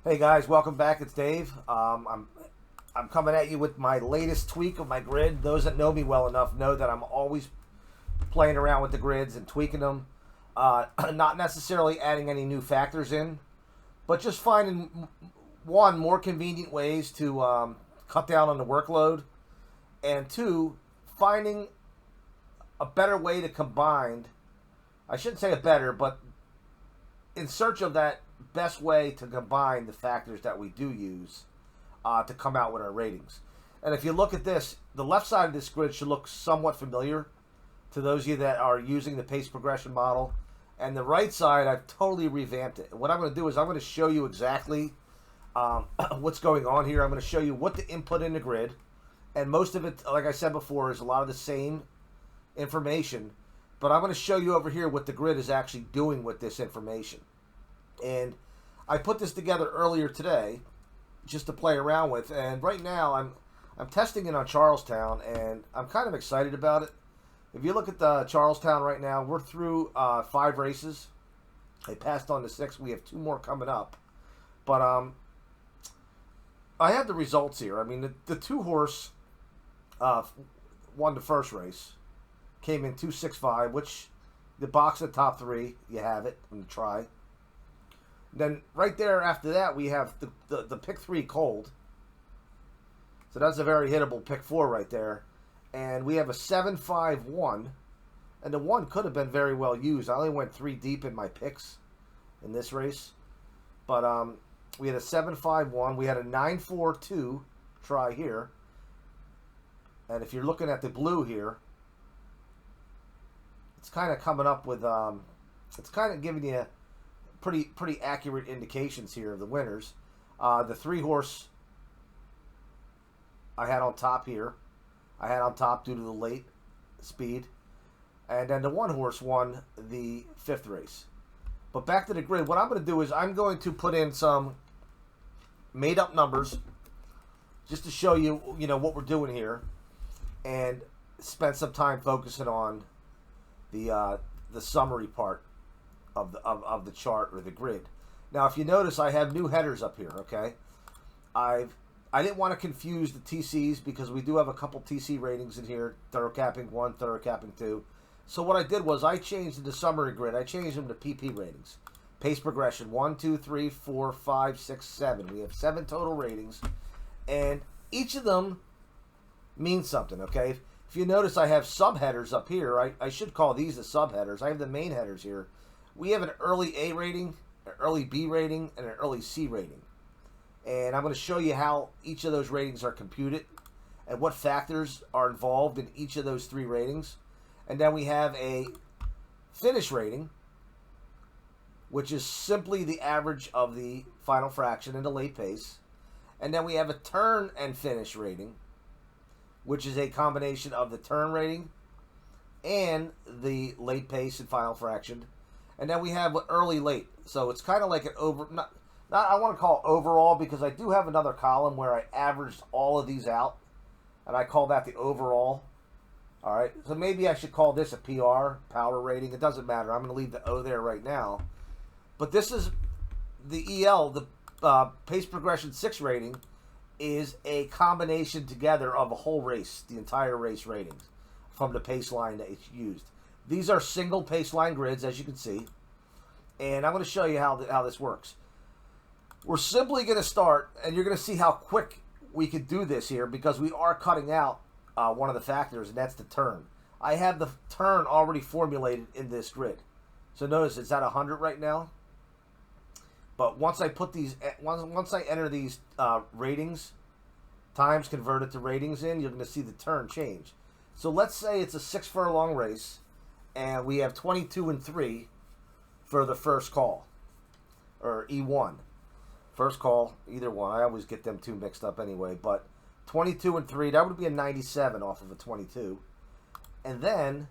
Hey guys, welcome back. It's Dave. I'm coming at you with my latest tweak of my grid. Those that know me well enough know that I'm always playing around with the grids and tweaking them. Not necessarily adding any new factors in, but just finding one more convenient ways to cut down on the workload, and two, finding a better way to combine. I shouldn't say a better, but in search of that best way to combine the factors that we do use to come out with our ratings. And if you look at this, the left side of this grid should look somewhat familiar to those of you that are using the pace progression model. And the right side, I've totally revamped it. And what I'm going to do is I'm going to show you exactly what's going on here. I'm going to show you what to input in the grid. And most of it, like I said before, is a lot of the same information. But I'm going to show you over here what the grid is actually doing with this information. And I put this together earlier today just to play around with. And right now I'm testing it on Charlestown, and I'm kind of excited about it. If you look at the Charlestown right now, we're through 5 races. I passed on to 6. We have 2 more coming up. But I have the results here. I mean, the 2 horse won the first race. Came in 265, which the box of the top 3, you have it in the try. Then right there after that, we have the pick 3 cold. So that's a very hittable pick 4 right there. And we have a 7-5-1. And the 1 could have been very well used. I only went 3 deep in my picks in this race. But we had a 7-5-1. We had a 9-4-2 try here. And if you're looking at the blue here, it's kind of coming up with, it's kind of giving you pretty accurate indications here of the winners. The 3 horse I had on top here. I had on top due to the late speed. And then the 1 horse won the 5th race. But back to the grid. What I'm going to do is I'm going to put in some made up numbers just to show you, what we're doing here, and spend some time focusing on the summary part of the chart or the grid. Now, if you notice, I have new headers up here. Okay, I didn't want to confuse the TCs because we do have a couple TC ratings in here: thorough capping 1, thorough capping 2. So what I did was I changed the summary grid. I changed them to PP ratings. Pace progression 1, 2, 3, 4, 5, 6, 7. We have 7 total ratings, and each of them means something. Okay. If you notice, I have subheaders up here. I should call these the subheaders. I have the main headers here. We have an early A rating, an early B rating, and an early C rating. And I'm going to show you how each of those ratings are computed and what factors are involved in each of those 3 ratings. And then we have a finish rating, which is simply the average of the final fraction and the late pace. And then we have a turn and finish rating, which is a combination of the turn rating and the late pace and final fraction. And then we have early late. So it's kind of like an not I want to call it overall, because I do have another column where I averaged all of these out, and I call that the overall. All right, so maybe I should call this a PR, power rating. It doesn't matter. I'm going to leave the O there right now. But this is the EL, the pace progression 6 rating, is a combination together of a whole race, the entire race ratings, from the pace line that it's used. These are single pace line grids, as you can see, and I'm going to show you how this works. We're simply going to start, and you're going to see how quick we could do this here, because we are cutting out one of the factors, and that's the turn. I have the turn already formulated in this grid. So notice it's at 100 right now. But once I put these, once I enter these ratings, times converted to ratings in, you're going to see the turn change. So let's say it's a 6 furlong race, and we have 22 and 3 for the first call, or E1. First call, either one. I always get them 2 mixed up anyway. But 22 and 3, that would be a 97 off of a 22. And then,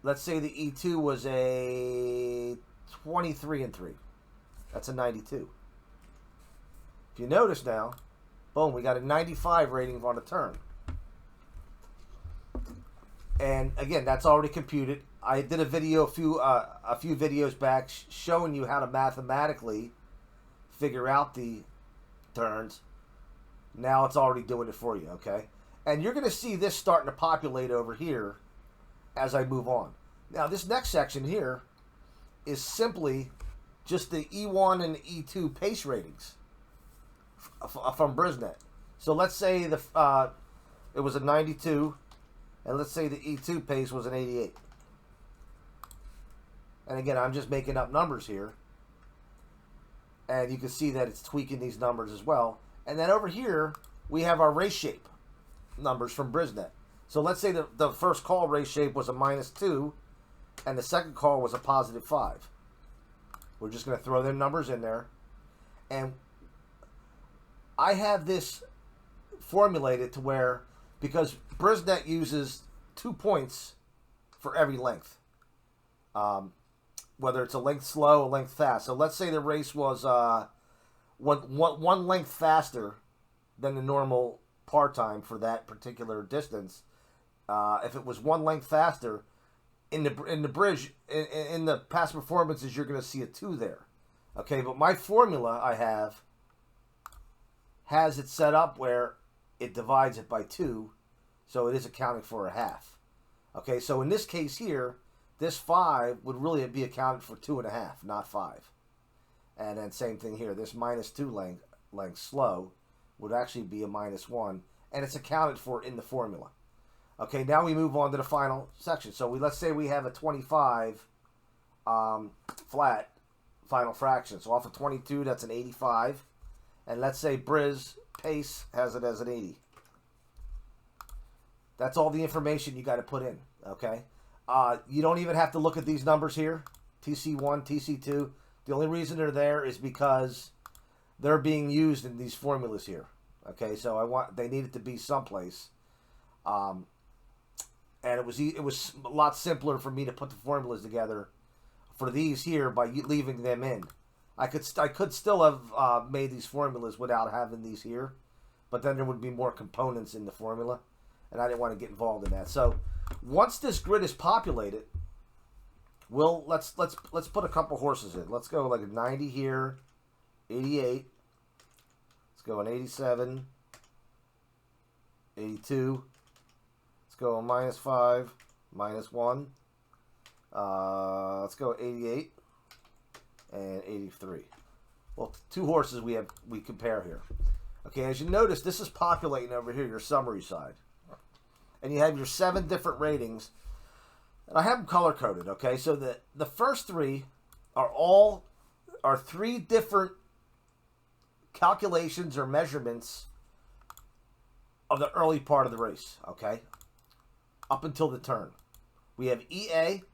let's say the E2 was a 23 and 3. That's a 92. If you notice now, boom, we got a 95 rating on the turn. And again, that's already computed. I did a video a few videos back showing you how to mathematically figure out the turns, now it's already doing it for you, okay? And you're going to see this starting to populate over here as I move on. Now, this next section here is simply just the E1 and E2 pace ratings from Brisnet. So let's say it was a 92, and let's say the E2 pace was an 88. And again, I'm just making up numbers here. And you can see that it's tweaking these numbers as well. And then over here, we have our race shape numbers from Brisnet. So let's say the first call race shape was a -2, and the second call was a +5. We're just going to throw their numbers in there. And I have this formulated to where, because Brisnet uses 2 points for every length. Whether it's a length slow or length fast. So let's say the race was one length faster than the normal par time for that particular distance. If it was one length faster, in the bridge, in the past performances, you're going to see a 2 there. Okay, but my formula I have has it set up where it divides it by 2, so it is accounting for a half. Okay, so in this case here, this 5 would really be accounted for 2.5, not 5. And then same thing here. This -2 length slow would actually be a -1, and it's accounted for in the formula. Okay, now we move on to the final section. So let's say we have a 25 flat final fraction. So off of 22, that's an 85. And let's say Briz Pace has it as an 80. That's all the information you got to put in, okay? You don't even have to look at these numbers here, TC1, TC2. The only reason they're there is because they're being used in these formulas here. Okay, so they needed to be someplace, and it was a lot simpler for me to put the formulas together for these here by leaving them in. I could still have made these formulas without having these here, but then there would be more components in the formula, and I didn't want to get involved in that. So once this grid is populated, let's put a couple horses in. Let's go like a 90 here, 88. Let's go an 87, 82. Let's go a -5, -1. Let's go 88 and 83. Well, 2 horses we compare here. Okay, as you notice, this is populating over here, your summary side. And you have your 7 different ratings. And I have them color-coded, okay? So the first 3 are 3 different calculations or measurements of the early part of the race, okay? Up until the turn. We have EA,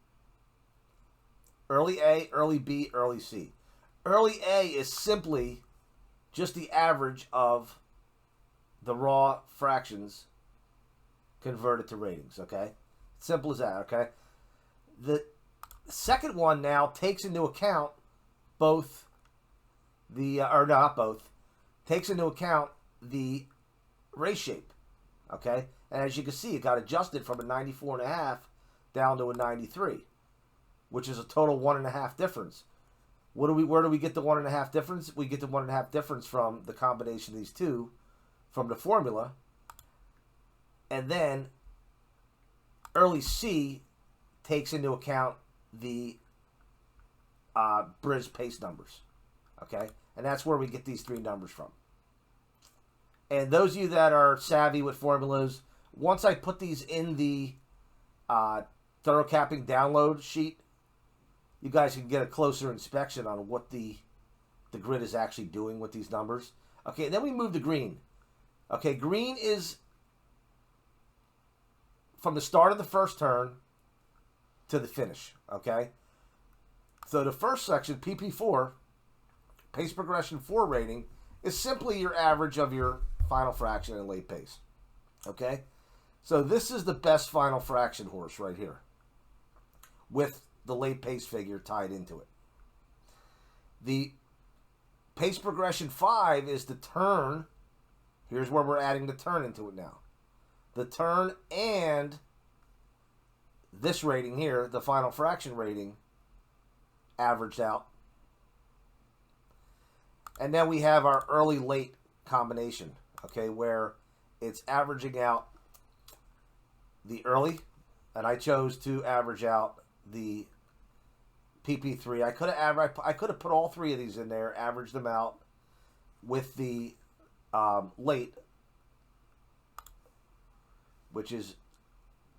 early B, early C. Early A is simply just the average of the raw fractions converted to ratings, okay? Simple as that, okay? The second one now takes into account both the, or not both, takes into account the race shape, okay? And as you can see, it got adjusted from a 94.5 down to a 93, which is a total 1.5 difference. Where do we get the 1.5 difference? We get the 1.5 difference from the combination of these two, from the formula. And then early C takes into account the Briz pace numbers. Okay? And that's where we get these 3 numbers from. And those of you that are savvy with formulas, once I put these in the thorough capping download sheet, you guys can get a closer inspection on what the grid is actually doing with these numbers. Okay, and then we move to green. Okay, green is from the start of the first turn to the finish, okay? So the first section, PP4, pace progression 4 rating, is simply your average of your final fraction and late pace, okay? So this is the best final fraction horse right here, with the late pace figure tied into it. The pace progression 5 is the turn. Here's where we're adding the turn into it now. The turn and this rating here, the final fraction rating, averaged out. And then we have our early-late combination, okay, where it's averaging out the early, and I chose to average out the PP3. I could have put all three of these in there, averaged them out with the late, which is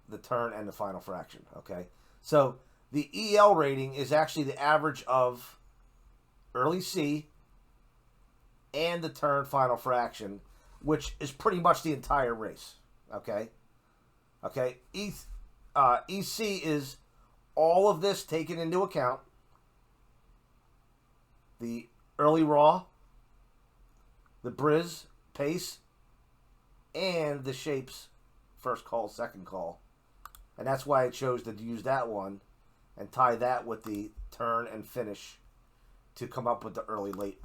the turn and the final fraction, okay? So the EL rating is actually the average of early C and the turn final fraction, which is pretty much the entire race, okay? Okay, EC is all of this taken into account. The early raw, the Briz, pace, and the shapes, first call, second call. And that's why I chose to use that one and tie that with the turn and finish to come up with the early-late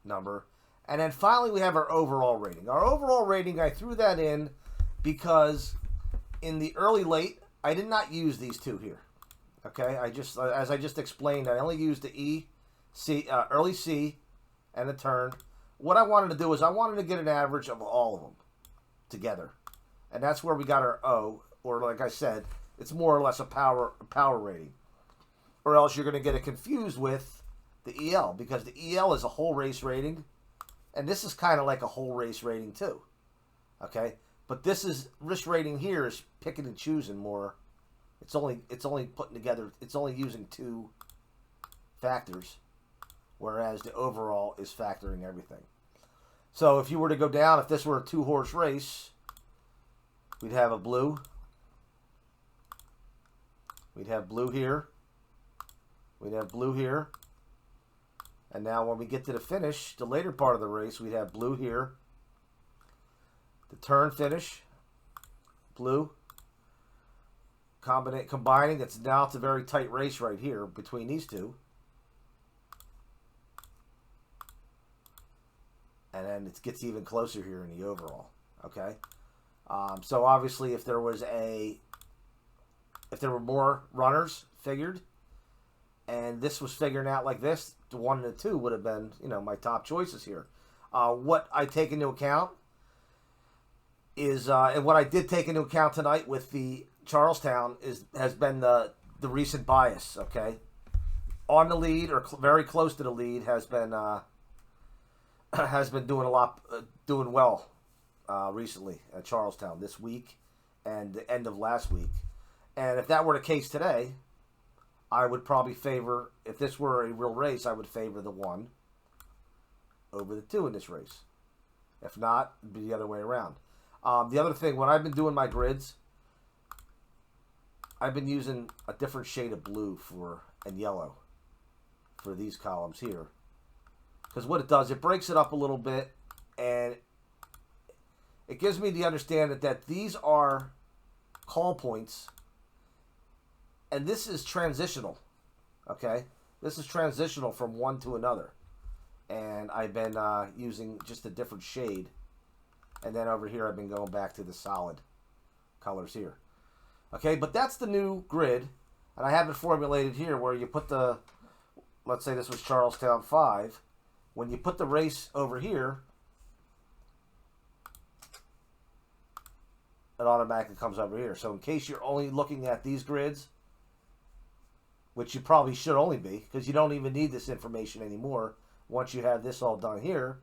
number. And then finally we have our overall rating. Our overall rating, I threw that in because in the early-late, I did not use these two here. Okay, as I just explained, I only used the early C and the turn. What I wanted to do is I wanted to get an average of all of them together. And that's where we got our O, or like I said, it's more or less a power rating. Or else you're going to get it confused with the EL, because the EL is a whole race rating, and this is kind of like a whole race rating too. Okay? But this rating here is picking and choosing more. It's only putting together, it's only using two factors, whereas the overall is factoring everything. So if you were to go down, if this were a 2-horse race, we'd have a blue. We'd have blue here. We'd have blue here. And now when we get to the finish, the later part of the race, we'd have blue here. The turn finish, blue. Combining, it's now it's a very tight race right here between these two. And then it gets even closer here in the overall. Okay? So obviously if there were more runners figured, and this was figuring out like this, the 1 and the 2 would have been, my top choices here. What I take into account is, and what I did take into account tonight with the Charlestown has been the recent bias. Okay, on the lead or very close to the lead has been doing well recently at Charlestown this week and the end of last week. And if that were the case today, I would probably favor, if this were a real race, I would favor the 1 over the 2 in this race. If not, it'd be the other way around. The other thing, when I've been doing my grids, I've been using a different shade of blue and yellow for these columns here. Because what it does, it breaks it up a little bit, and it gives me the understanding that these are call points, and this is transitional, okay? This is transitional from one to another. And I've been using just a different shade. And then over here, I've been going back to the solid colors here. Okay, but that's the new grid. And I have it formulated here where you put the, let's say this was Charlestown 5. When you put the race over here, it automatically comes over here. So in case you're only looking at these grids, which you probably should only be, because you don't even need this information anymore. Once you have this all done here,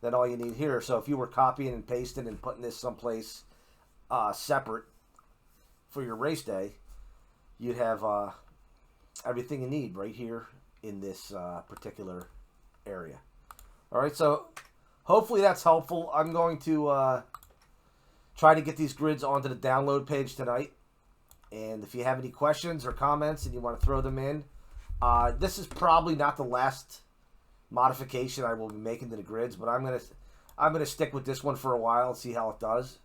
then all you need here. So if you were copying and pasting and putting this someplace separate for your race day, you'd have everything you need right here in this particular area. All right, so hopefully that's helpful. I'm going to try to get these grids onto the download page tonight. And if you have any questions or comments and you want to throw them in, this is probably not the last modification I will be making to the grids, but I'm gonna stick with this one for a while and see how it does,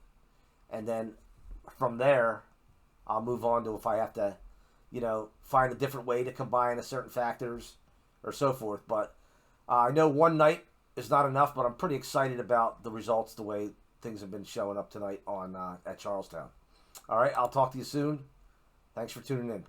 and then from there I'll move on to if I have to, find a different way to combine a certain factors or so forth. But I know one night is not enough, but I'm pretty excited about the results, the way things have been showing up tonight on at Charlestown. All right, I'll talk to you soon. Thanks for tuning in.